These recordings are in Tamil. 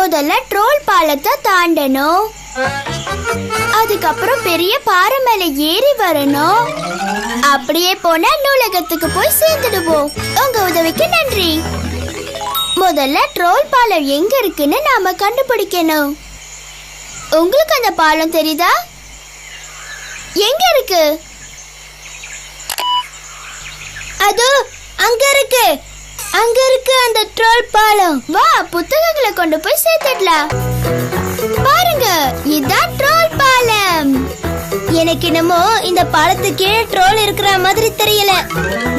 முதல்ல ட்ரோல் பாலத்தை தாண்டணும். அதுக்கப்புறம் பெரிய பாறை மேல ஏறி வரணும். அப்படியே போனா நூலகத்துக்கு போய் சேர்ந்துடுவோம். உங்க உதவிக்கு நன்றி. முதல்ல ட்ரோல் பாலம் எங்க இருக்குன்னு நாம கண்டுபிடிக்கணும். உங்களுக்கு அந்த பாலம் தெரியுதா? எங்க இருக்கு? அது அங்க இருக்கு. அங்க இருக்கு அந்த ட்ரோல் பாலம். வா, புத்தகங்களை கொண்டு போய் சேர்த்துடலாம். பாருங்க, இதான் ட்ரோல் பாலம். எனக்கு என்னமோ இந்த பாலத்துக்கு கீழே ட்ரோல் இருக்கிற மாதிரி தெரியல.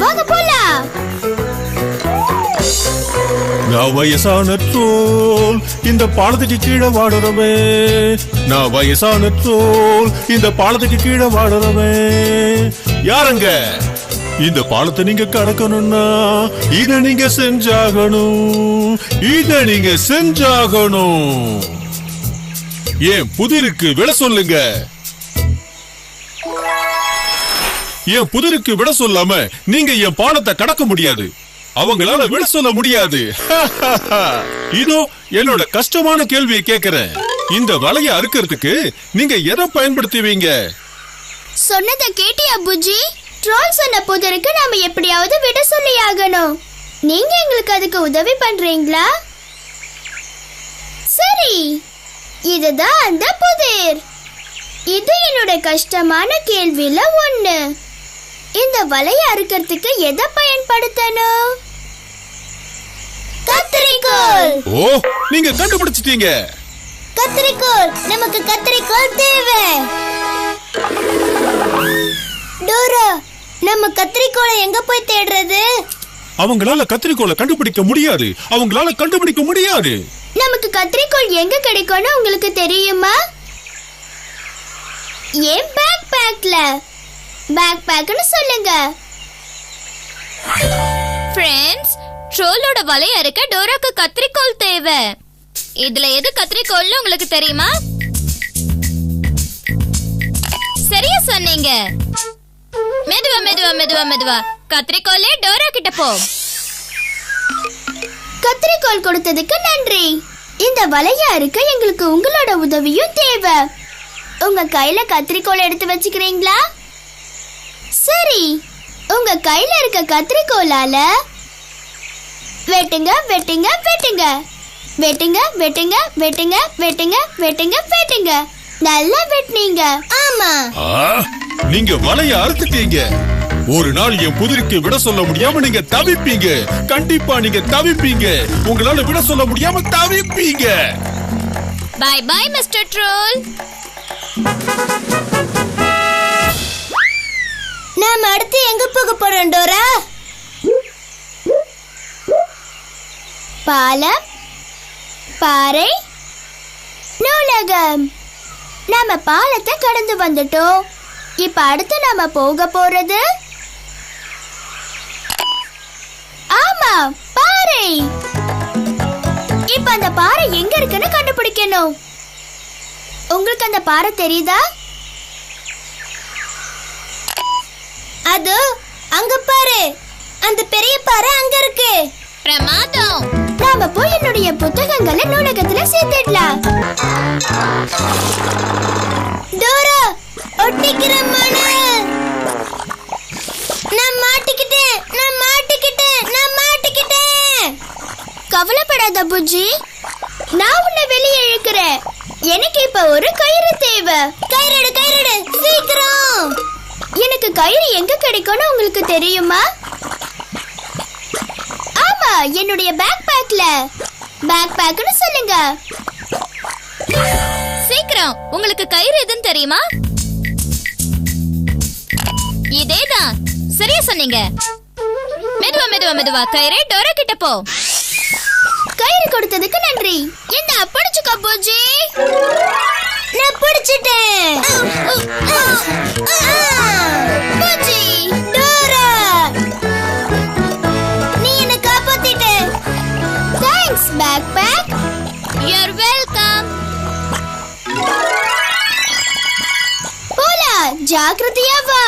வாங்க போலாம். நான் வயசான ட்ரோல் இந்த பாலத்துக்கு கீழே வாடுறவே. நான் வயசான ட்ரோல் இந்த பாலத்துக்கு கீழே வாடுறவே. யாருங்க? இந்த பாலத்தை நீங்க கடக்கணும்னா இத நீங்க செஞ்சாகணும். இத நீங்க செஞ்சாகணும். ஏன் புதிருக்கு விட சொல்லுங்க. என் புதிருக்கு விட சொல்லாம நீங்க என் பாலத்தை கடக்க முடியாது. அவங்களால விட சொல்ல முடியாது. இதோ என்னோட கஷ்டமான கேள்வியை கேக்குறேன். இந்த வலையை அறுக்கிறதுக்கு நீங்க எதை பயன்படுத்துவீங்க? சொன்னதை கேட்டியா புஜி? ட்ரோல் சொன்ன புதருக்கு நாம எப்படியாவது விட சொல்லி ஆகணும். நீங்க எங்களுக்கு அதுக்கு உதவி பண்றீங்களா? சரி, இதுதான் அந்த புதிர். இது என்னோட கஷ்டமான கேள்வியில ஒண்ணு. இந்த வலையை அறுக்கிறதுக்கு எதை பயன்படுத்தணும்? கத்திரிக்கோல். ஓ, நீங்க கண்டுபிடிச்சிட்டீங்க. கத்திரிக்கோல். நமக்கு கத்திரிக்கோல் தேவை. டோரா, நம்ம கத்திரிக்கோலை எங்க போய் தேடுறது? அவங்களால கத்திரிக்கோலை கண்டுபிடிக்க முடியாது. அவங்களால கண்டுபிடிக்க முடியாது. நமக்கு கத்திரிக்கோல் எங்க கிடைக்கும்னு உங்களுக்கு தெரியுமா? ஏன் பேக் பேக்ல. பேக் பேக்னு சொல்லுங்க. ஃப்ரெண்ட்ஸ், ட்ரோலோட வலைய அறுக்க டோராக்கு கத்திரிக்கோல் தேவை. இதுல எது கத்திரிக்கோல்னு உங்களுக்கு தெரியுமா? சரியா சொன்னீங்க. மெதுவா மெதுவா மெதுவா மெதுவா. கத்திரிக்கோலே டோரா கிட்ட போ. கத்திரிக்கோல் கொடுத்ததுக்கு நன்றி. இந்த வலைய அறுக்க எங்களுக்கு உங்களோட உதவியும் தேவை. உங்க கையில கத்திரிக்கோல் எடுத்து வச்சுக்கிறீங்களா? சரி, உங்க கையில இருக்க கத்திரிக்கோலால வெட்டுங்க வெட்டுங்க வெட்டுங்க வெட்டுங்க வெட்டுங்க வெட்டுங்க வெட்டுங்க வெட்டுங்க வெட்டுங்க. நல்லா வெட்டுனீங்க. ஆமா, நீங்க வலைய அறுத்துட்டீங்க. ஒரு நாள் என் புதிருக்கு விட சொல்ல முடியாம நீங்க தவிப்பீங்க. கண்டிப்பா நீங்க தவிப்பீங்க. உங்களால விட சொல்ல முடியாம தவிப்பீங்க. Bye bye mister troll. நாம அடுத்து எங்க போக போறோம் டோரா? பாலம், பாறை, நூலகம். நாம பாலத்தை கடந்து வந்துட்டோம். இப்ப அடுத்து நாம போக போறது ஆமா, பாறை. இப்ப அந்த பாறை எங்க இருக்குன்னு கண்டுபிடிக்கணும். உங்களுக்கு அந்த பாறை தெரியுதா? அது அங்க பாரு. அந்த பெரிய பாறை அங்க இருக்கு. பிரமாதம். நாம போய் என்னுடைய புத்தகங்களை நூலகத்துல சேர்த்துடலாம். டோரா, ஒட்டிக்கிற மணு. நான் மாட்டிக்கிட்டேன். கவலைப்படாத புஜி, நான் உன்னை வெளியே இழுக்கிறேன். எனக்கு இப்ப ஒரு கயிறு தேவை. கயிறு சீக்கிரம். எனக்கு கயிறு எங்க கிடைக்கும்னு உங்களுக்கு தெரியுமா? ஆமா, என்னுடைய பேக் பேக்ல. பேக் பேக்னு சொல்லுங்க. சீக்கிரம். உங்களுக்கு கயிறு எதுன்னு தெரியுமா? இதேதான். சரியா சொன்னீங்க. மெதுவா மெதுவா மெதுவா. கயிறை டோரா கிட்ட போ. கயிறு கொடுத்ததுக்கு நன்றி. என்ன பிடிச்சுக்கோ புஜி. நான் பிடிச்சிட்டேன். புஜி, டோரா, நீ என்ன காப்பாத்திட்ட. Thanks backpack. You welcome. போலாம், ஜாக்கிரதையா வா.